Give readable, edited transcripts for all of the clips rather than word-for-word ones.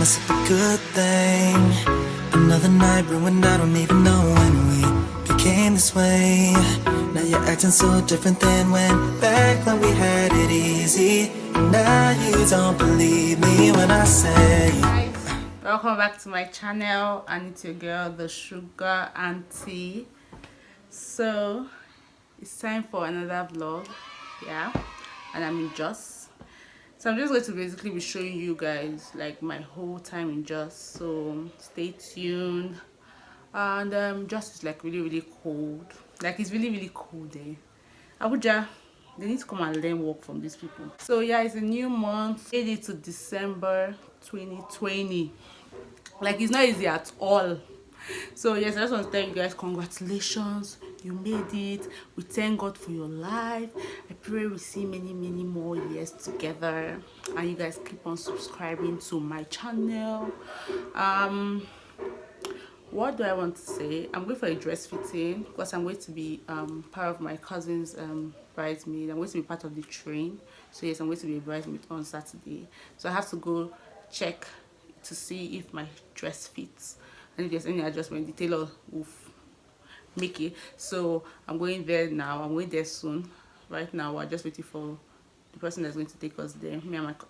must be a good thing. Another night ruined, I don't even know when we became this way. Now you're acting so different than back when we had it easy. And now you don't believe me when I say. Welcome back to my channel, and it's your girl, the Sugar Auntie. So it's time for another vlog, yeah, and I'm in Jos. So I'm just going to basically be showing you guys like my whole time in Jos, so stay tuned. And Jos is like really cold, like it's really cold there. Abuja, they need to come and learn work from these people. So yeah, it's a new month, made it to December 2020. Like, it's not easy at all. So yes, I just want to tell you guys, congratulations, you made it. We thank God for your life. I pray we see many more years together, and you guys keep on subscribing to my channel. What do I want to say? I'm going for a dress fitting because I'm going to be part of my cousin's bridesmaid. I'm going to be part of the train. So yes, I'm going to be a bridesmaid on Saturday. So I have to go check to see if my dress fits, and if there's any adjustment, the tailor will make it. So I'm going there now. I'm going there soon. Right now we're just waiting for the person that's going to take us there.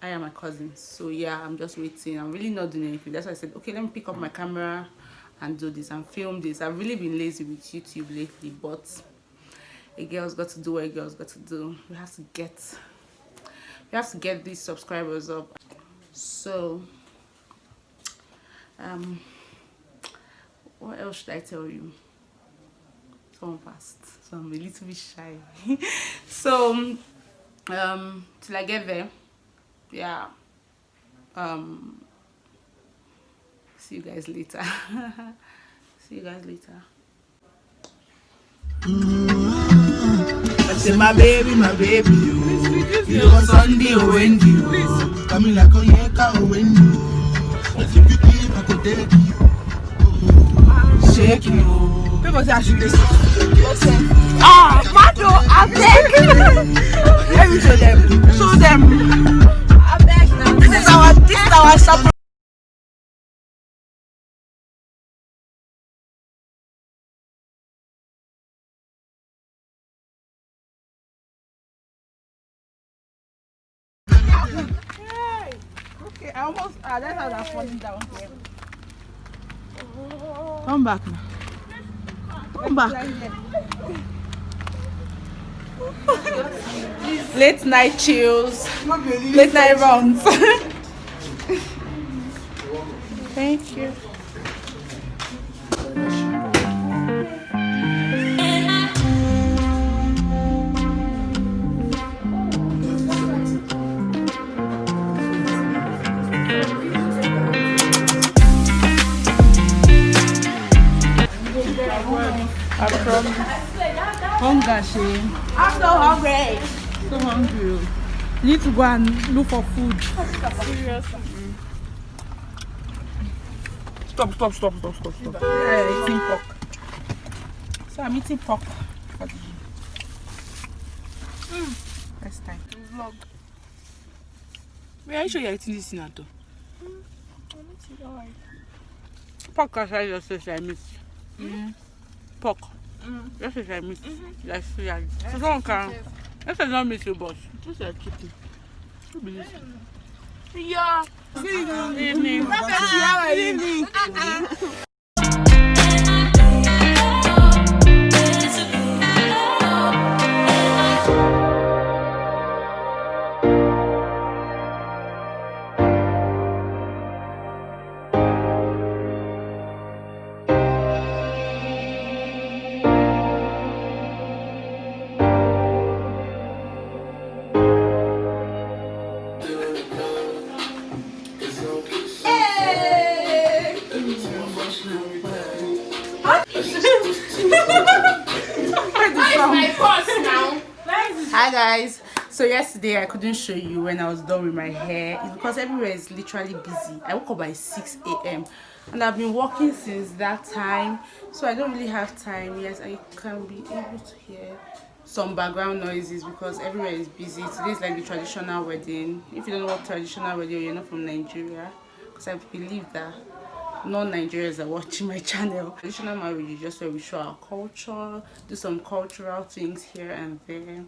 I am my cousins. So yeah, I'm just waiting. I'm really not doing anything. That's why I said, okay, let me pick up my camera and do this and film this. I've really been lazy with YouTube lately, but a girl's got to do what a girl's got to do. We have to get these subscribers up. So what else should I tell you? Someone passed, so I'm a little bit shy. So till I get there, yeah, see you guys later. See you guys later. I say my baby, you on Sunday or Wendy, coming like a yanka or Wendy. If you give, I could take you. Shake you. People say I should listen. Ah, Mado, I beg. Let me show them. Show them. I beg now. This is our support. Okay, I almost. That's how I'm falling down here. Come back now. Come back. Late night chills, late night runs. Thank you. Hunger, Shane. I'm so hungry. So hungry. You need to go and look for food. Seriously. Stop. Yeah, eating pork. So I'm eating pork. First time. Vlog. Where are you sure you're eating this in Ato? Pork aside just says I miss. Pork. Yes, I miss. Like, yeah. So someone can. Yes, I don't miss you, boss. Just like chicken. Yeah. Good evening. Good evening. Hi guys, so yesterday I couldn't show you when I was done with my hair. It's because everywhere is literally busy. I woke up by 6 a.m. and I've been working since that time, so I don't really have time. Yes, I can be able to hear some background noises because everywhere is busy. Today is like the traditional wedding. If you don't know what traditional wedding, you're not from Nigeria, because I believe that non-Nigerians are watching my channel. Traditional marriage is just where we show our culture, do some cultural things here and there.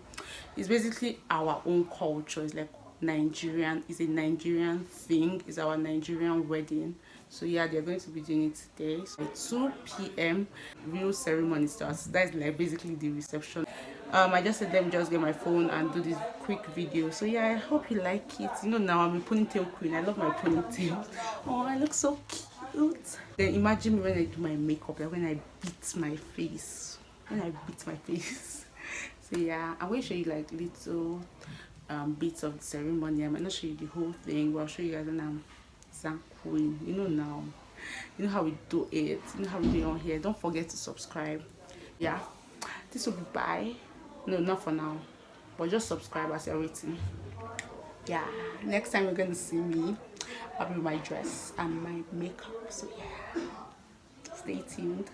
It's basically our own culture. It's like Nigerian, it's a Nigerian thing, it's our Nigerian wedding. So yeah, they're going to be doing it today. So at 2 p.m. real ceremony starts. That's like basically the reception. I just let them just get my phone and do this quick video. So yeah, I hope you like it. You know, now I'm a ponytail queen. I love my ponytail. Oh, I look so cute. Then imagine me when I do my makeup, like when I beat my face. So yeah, I'm going to show you like little bits of the ceremony. I might not show you the whole thing, but I'll show you guys when I'm queen. You know now, you know how we do it, you know how we do it on here. Don't forget to subscribe. Yeah, this will be bye. No, not for now, but just subscribe as you're waiting. Yeah, next time you're gonna see me, I'll be with my dress and my makeup. So yeah, stay tuned.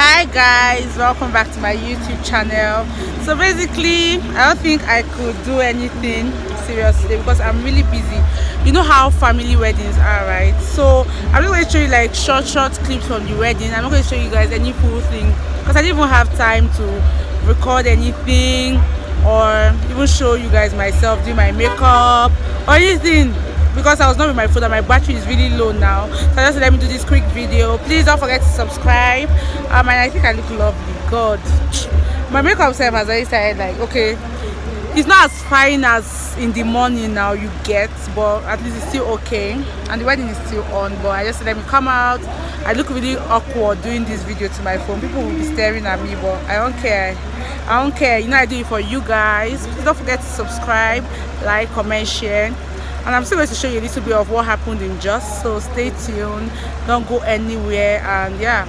Hi guys, welcome back to my YouTube channel. So basically I don't think I could do anything seriously because I'm really busy. You know how family weddings are, right? So I'm not going to show you like short clips from the wedding. I'm not going to show you guys any full thing because I didn't even have time to record anything or even show you guys myself doing my makeup or anything, because I was not with my phone and my battery is really low now. So I just let me do this quick video. Please don't forget to subscribe. And I think I look lovely. God, my makeup self has already started. Like, okay, it's not as fine as in the morning now you get, but at least it's still okay. And the wedding is still on, but I just let me come out. I look really awkward doing this video to my phone. People will be staring at me, but I don't care. I don't care. You know, I do it for you guys. Please don't forget to subscribe, like, comment, share. And I'm still going to show you a little bit of what happened in Jos, so stay tuned, don't go anywhere. And yeah,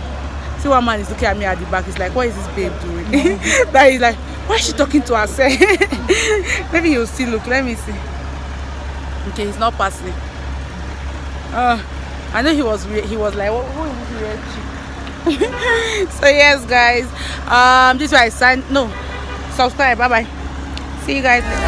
see, one man is looking at me at the back. He's like, what is this babe doing? That he's like, why is she talking to herself? Maybe he'll still look. Let me see. Okay, he's not passing. I know he was like, what is this weird chick? So yes guys, this is why I signed. No, subscribe. Bye bye. See you guys later.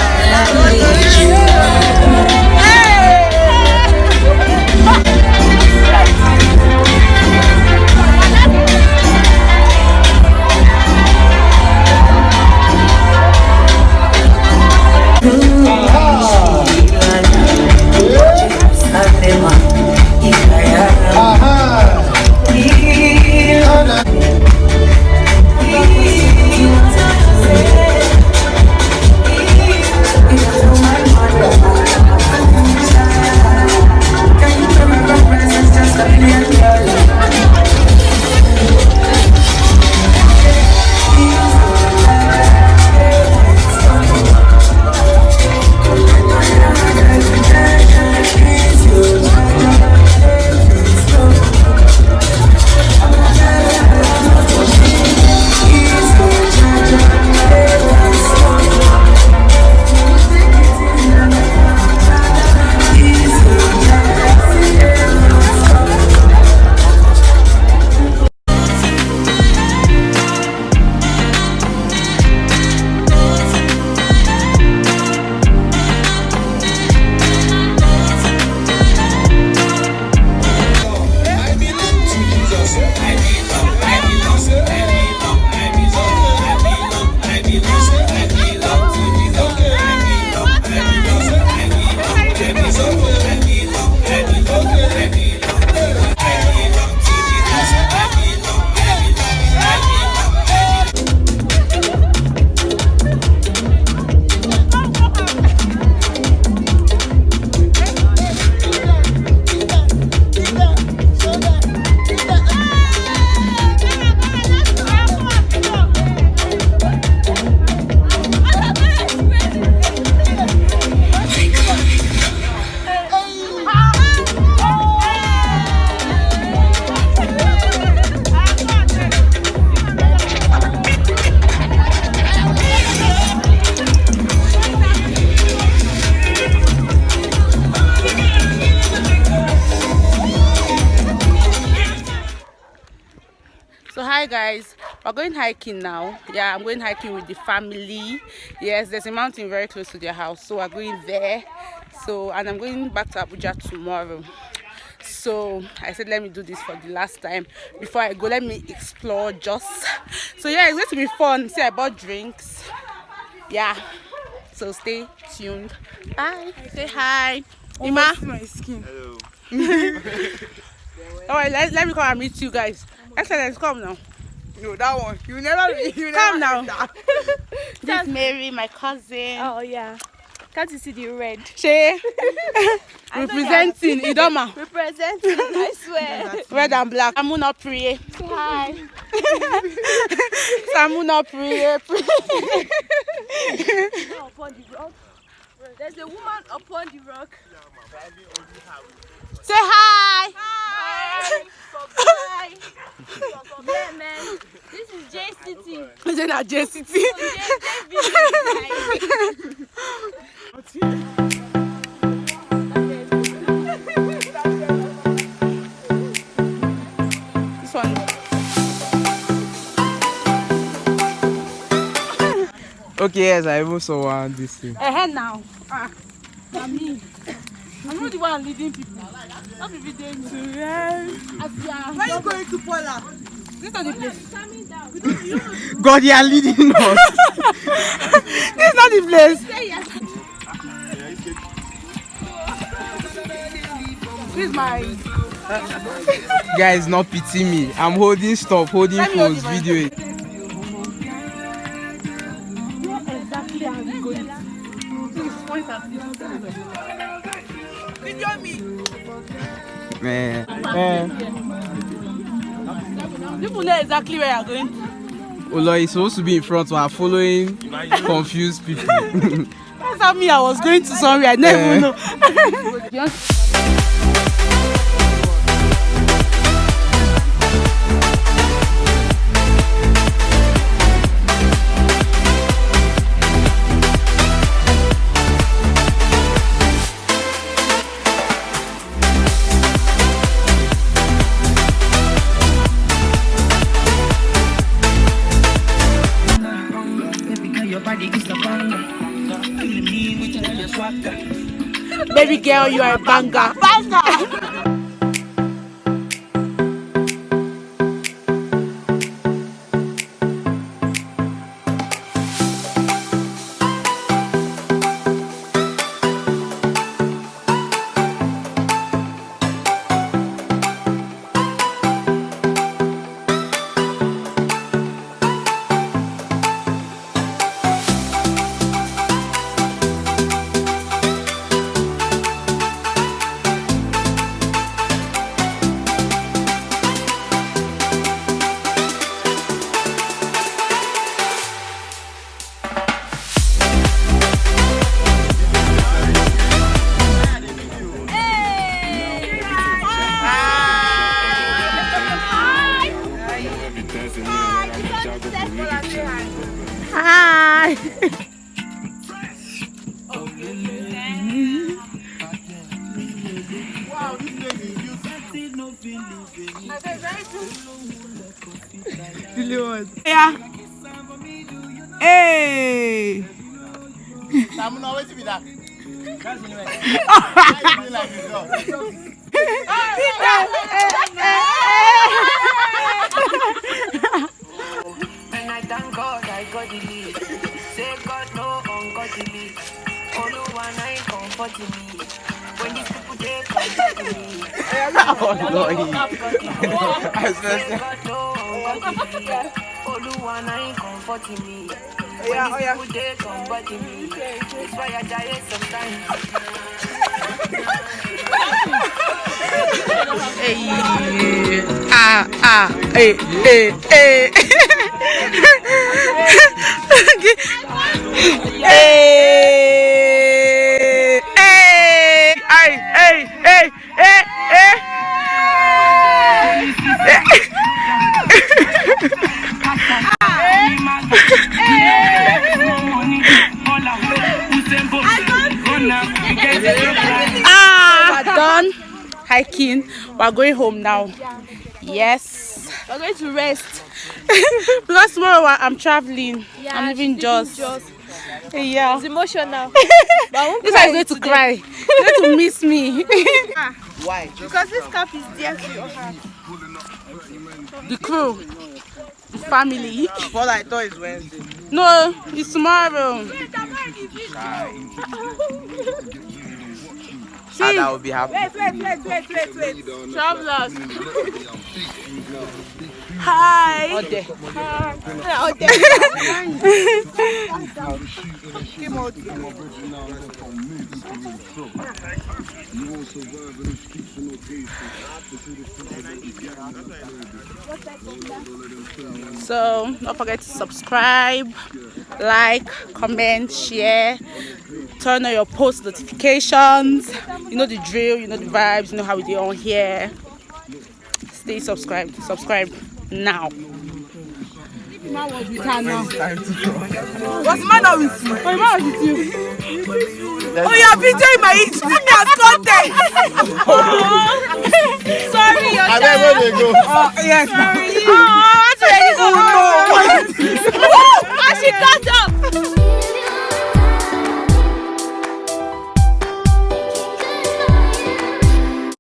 So hi guys, we're going hiking now. Yeah, I'm going hiking with the family. Yes, there's a mountain very close to their house, so we're going there. So, and I'm going back to Abuja tomorrow. So I said let me do this for the last time before I go. Let me explore Jos. So yeah, it's going to be fun. See, I bought drinks. Yeah, so stay tuned. Bye. Say hi. Ima. My skin. Hello. All right, let me come and meet you guys. Excellent, come now. No, that one. You never. Come now. That. This is Mary, my cousin. Oh yeah. Can't you see the red? She representing Idoma. Representing, I swear. Red and black. Samuna Priye. Hi. Samuna Priye. Upon the rock. There's a woman upon the rock. Say hi. Hi. Hi. Yeah, man. This is JCT. Is it not JCT? This one. Okay, yes, I even saw one this thing. Now. Me. I'm not the one leading people. Not people doing me. Where are you going to Paula? This is not the place. God, you are leading us. This is not the place. This is my. Guys, not pity me. I'm holding stuff, holding Let me hold phones, the mic. video it. Exactly how we going. Please point at this. Video me. Man. People know exactly where you're going. Oh Lord, he's supposed to be in front while following confused people. That's how me, I was going to somewhere I never even know. Baby girl, you are a banger. Hi. Yeah. Hey. I'm not waiting for that. And I thank God I got the lead. Say God no ungodly. Only one I comforting me. When these people they come to me. Oh Lord. Say God no ungodly. Only one I comforting me. When these people they come to me. That's why I die sometimes. We're done hiking. We're going home now. Yes. We're going to rest. Because tomorrow I'm traveling. Yeah, I'm leaving Jos. Yeah. It's emotional. But I won't This cry is going to today. cry. You're going to miss me. Why? Because this cap is dear to your heart. The crew. The family. All I thought is Wednesday. No, it's tomorrow. See, And I will be happy. Wait. Travelers. hi. All day. So don't forget to subscribe, like, comment, share, turn on your post notifications. You know the drill, you know the vibes, you know how we do on here. Stay subscribed. Subscribe now. What's the matter with you? What's the matter with you? Oh, you have been doing my Instagram content. Sorry, your I bet where they go. Yes. Sorry. Oh, that's where you go.